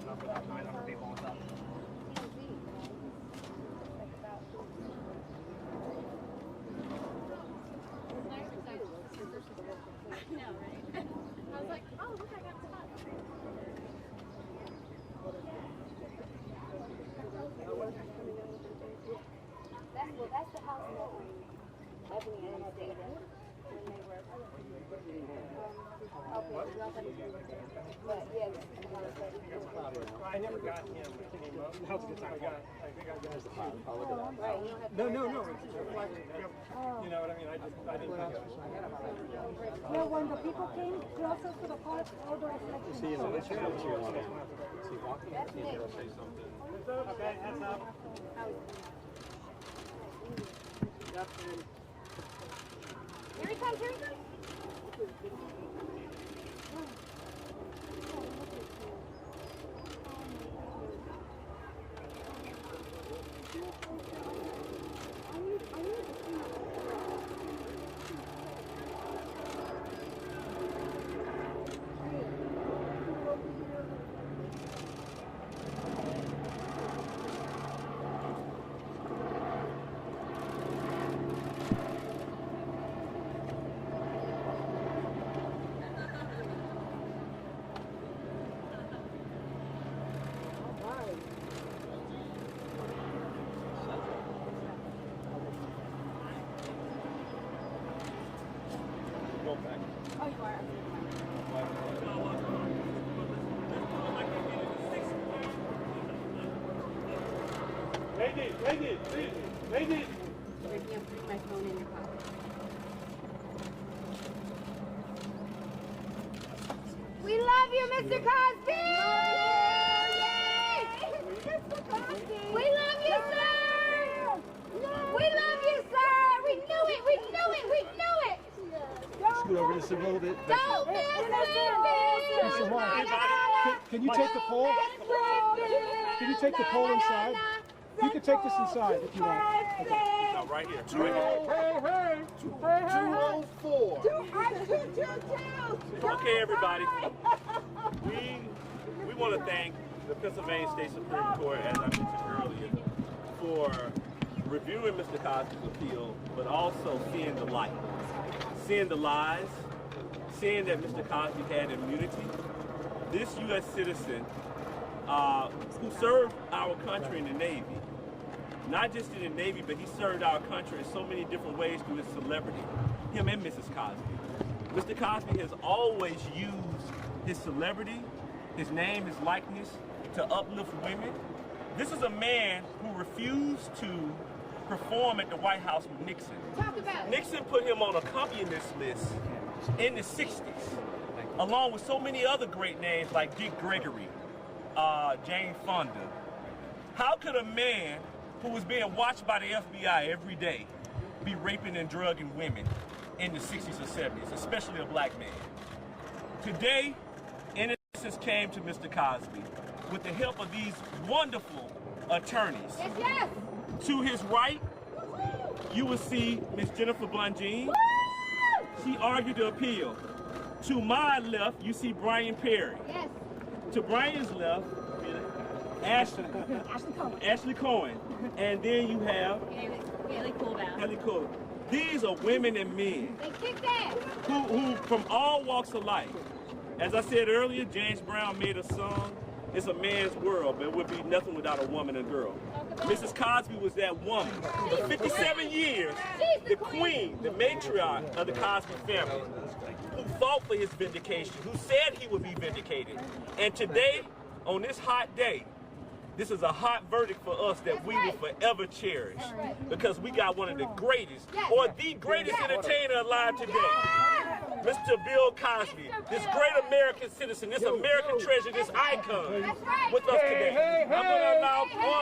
up with 900 people on top. I know, right? I was like, oh, look, I got spot. That's the house that Ebony and I dated when they were but yeah, I never got him. That was a good time. I think I got his right. No. You know what I mean? I didn't think of it. Yeah, when the people came closer to the park, all the reflections. See in the wheelchair, what you want? Is he walking? That's He'll Nick. say something. Okay, heads up. Here he comes, here he comes. Ladies. You can't put my phone in your pocket. We love you, Mr. Cosby! Mr. Cosby! We love you, sir! We love you, sir! We knew it! We knew it! We knew it! Scoot over just a little bit. Don't miss it! Mr. Mark, can you take the pole? Can you take the pole inside? You can take this inside if you want. No, right here. Right here. 204. Okay, everybody. We want to thank the Pennsylvania State Supreme Court, as I mentioned earlier, for reviewing Mr. Cosby's appeal, but also seeing the light, seeing the lies, seeing that Mr. Cosby had immunity. This U.S. citizen who served our country in the Navy, not just in the Navy, but he served our country in so many different ways through his celebrity, him and Mrs. Cosby. Mr. Cosby has always used his celebrity, his name, his likeness, to uplift women. This is a man who refused to perform at the White House with Nixon. Talk about it. Nixon put him on accompanist list in the 60s, along with so many other great names like Dick Gregory, Jane Fonda. How could a man who was being watched by the FBI every day be raping and drugging women in the 60s or 70s, especially a black man? Today, innocence came to Mr. Cosby with the help of these wonderful attorneys. Yes, yes. To his right, you will see Ms. Jennifer Blungeen. She argued the appeal. To my left, you see Brian Perry. Yes. To Brian's left, Ashley Cohen. And then you have Haley Coolbaugh. Haley Cohen. These are women and men They kicked ass. who from all walks of life. As I said earlier, James Brown made a song, it's a man's world, but it would be nothing without a woman and girl. Mrs. Cosby was that woman. For 57 years, the queen, the matriarch of the Cosby family, who fought for his vindication, who said he would be vindicated. And today, on this hot day, this is a hot verdict for us that we will forever cherish, because we got one of the greatest, or the greatest entertainer alive today. Mr. Bill Cosby, this great American citizen, this American treasure, this icon with us today. I'm going to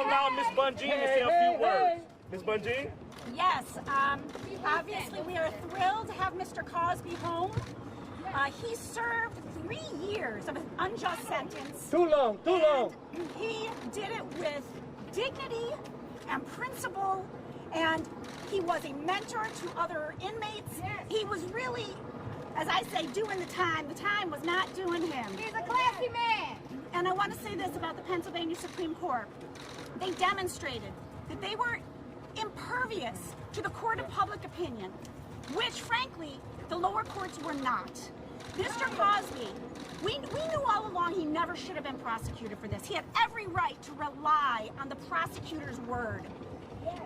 allow Ms. Blungeen to say a few words. Ms. Blungeen? Yes, obviously we are thrilled to have Mr. Cosby home. He served 3 years of an unjust sentence. Too long. He did it with dignity and principle, and he was a mentor to other inmates. Yes. He was really, as I say, doing the time. The time was not doing him. He's a classy man. And I want to say this about the Pennsylvania Supreme Court. They demonstrated that they were impervious to the court of public opinion, which, frankly, the lower courts were not. Mr. Cosby, we knew all along he never should have been prosecuted for this. He had every right to rely on the prosecutor's word.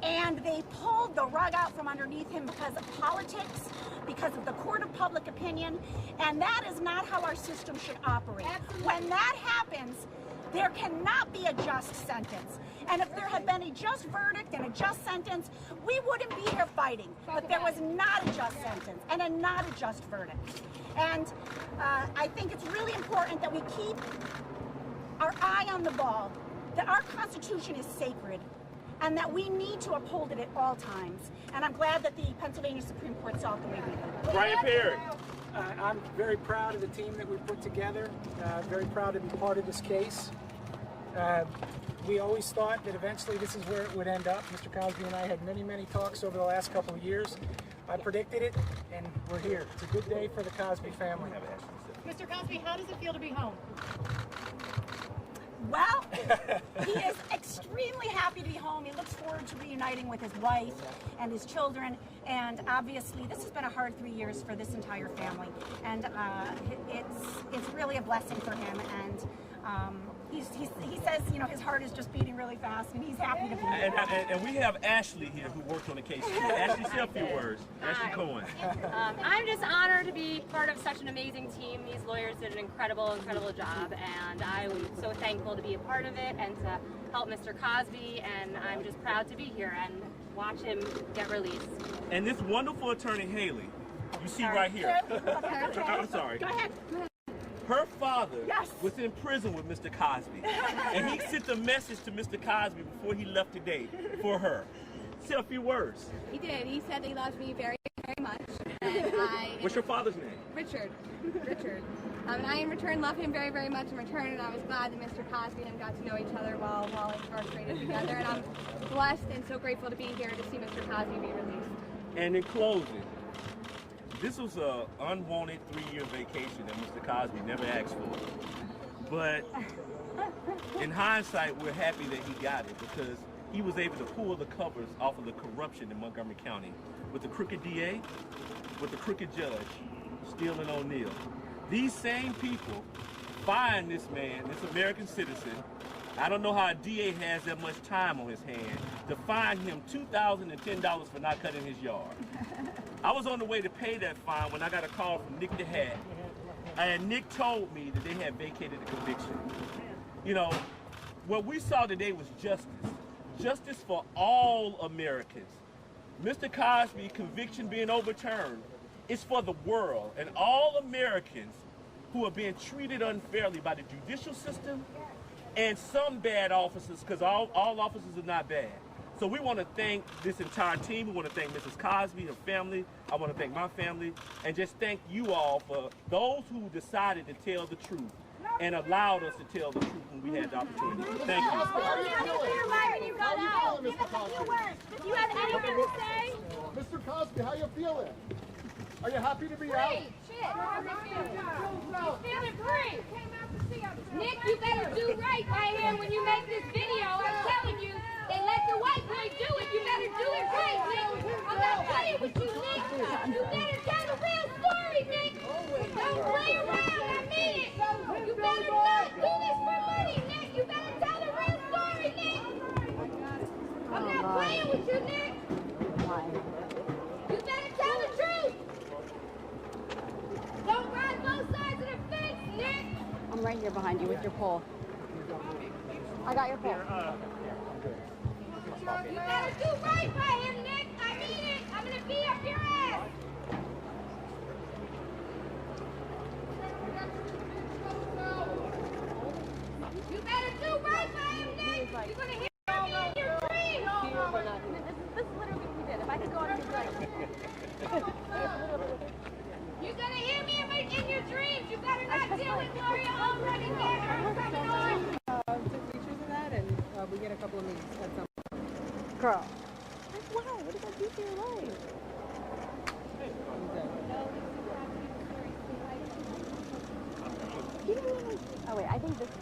And they pulled the rug out from underneath him because of politics, because of the court of public opinion, and that is not how our system should operate. When that happens, there cannot be a just sentence. And if there had been a just verdict and a just sentence, we wouldn't be here fighting. But there was not a just sentence and not a just verdict. And I think it's really important that we keep our eye on the ball, that our Constitution is sacred, and that we need to uphold it at all times. And I'm glad that the Pennsylvania Supreme Court saw it the way we did. Brian Perry. I'm very proud of the team that we put together, very proud to be part of this case. We always thought that eventually this is where it would end up. Mr. Cosby and I had many, many talks over the last couple of years. I predicted it, and we're here. It's a good day for the Cosby family. Mr. Cosby, how does it feel to be home? Well, he is extremely happy to be home. He looks forward to reuniting with his wife and his children. And obviously, this has been a hard 3 years for this entire family. And it's really a blessing for him. And he says, you know, his heart is just beating really fast, and he's happy to be here. And we have Ashley here who worked on the case. Ashley, say a few words. Ashley Cohen. I'm just honored to be part of such an amazing team. These lawyers did an incredible job, and I'm so thankful to be a part of it and to help Mr. Cosby, and I'm just proud to be here and watch him get released. And this wonderful attorney, Haley, you see right here. I'm sorry. Go ahead. Her father Yes. was in prison with Mr. Cosby, and he sent a message to Mr. Cosby before he left today for her. Say a few words. He did. He said that he loves me very, very much. And What's your father's name? Richard. And I in return love him very, very much in return, and I was glad that Mr. Cosby and him got to know each other while incarcerated together, and I'm blessed and so grateful to be here to see Mr. Cosby be released. And in closing, this was an unwanted 3-year vacation that Mr. Cosby never asked for. But in hindsight, we're happy that he got it because he was able to pull the covers off of the corruption in Montgomery County with the crooked DA, with the crooked judge, Steele and O'Neill. These same people find this man, this American citizen. I don't know how a DA has that much time on his hand to fine him $2,010 for not cutting his yard. I was on the way to pay that fine when I got a call from Nick DeHat, and Nick told me that they had vacated the conviction. You know, what we saw today was justice. Justice for all Americans. Mr. Cosby's conviction being overturned is for the world and all Americans who are being treated unfairly by the judicial system and some bad officers, because all officers are not bad. So we want to thank this entire team. We want to thank Mrs. Cosby, her family. I want to thank my family, and just thank you all for those who decided to tell the truth and allowed us to tell the truth when we had the opportunity. Thank you. Do you have anything to say? Mr. Cosby, how you feeling? Are you happy to be out? Shit. He's feeling free. Nick, you better do right by him when you make this video. I'm telling you, they let the white boy do it. You better do it right, Nick. I'm not playing with you, Nick. You better tell the real story, Nick. Don't play around. I mean it. You better not do this for money, Nick. You better tell the real story, Nick. I'm not playing with you, Nick. You better tell the truth. Don't ride both sides of the fence, Nick. I'm right here behind you with your pole. I got your pole. You better do right by him, Nick. I mean it. I'm gonna be up your ass. You better do right by him, Nick. You're gonna hear me in your dreams. This is literally what we did. If I could go on his leg. You're gonna hear me in your dreams. You better not deal with Gloria Allred again or I'm coming on. Took pictures of that, and we get a couple of meetings at some point. Girl. Why? What does that do to your life? Oh wait, I think this is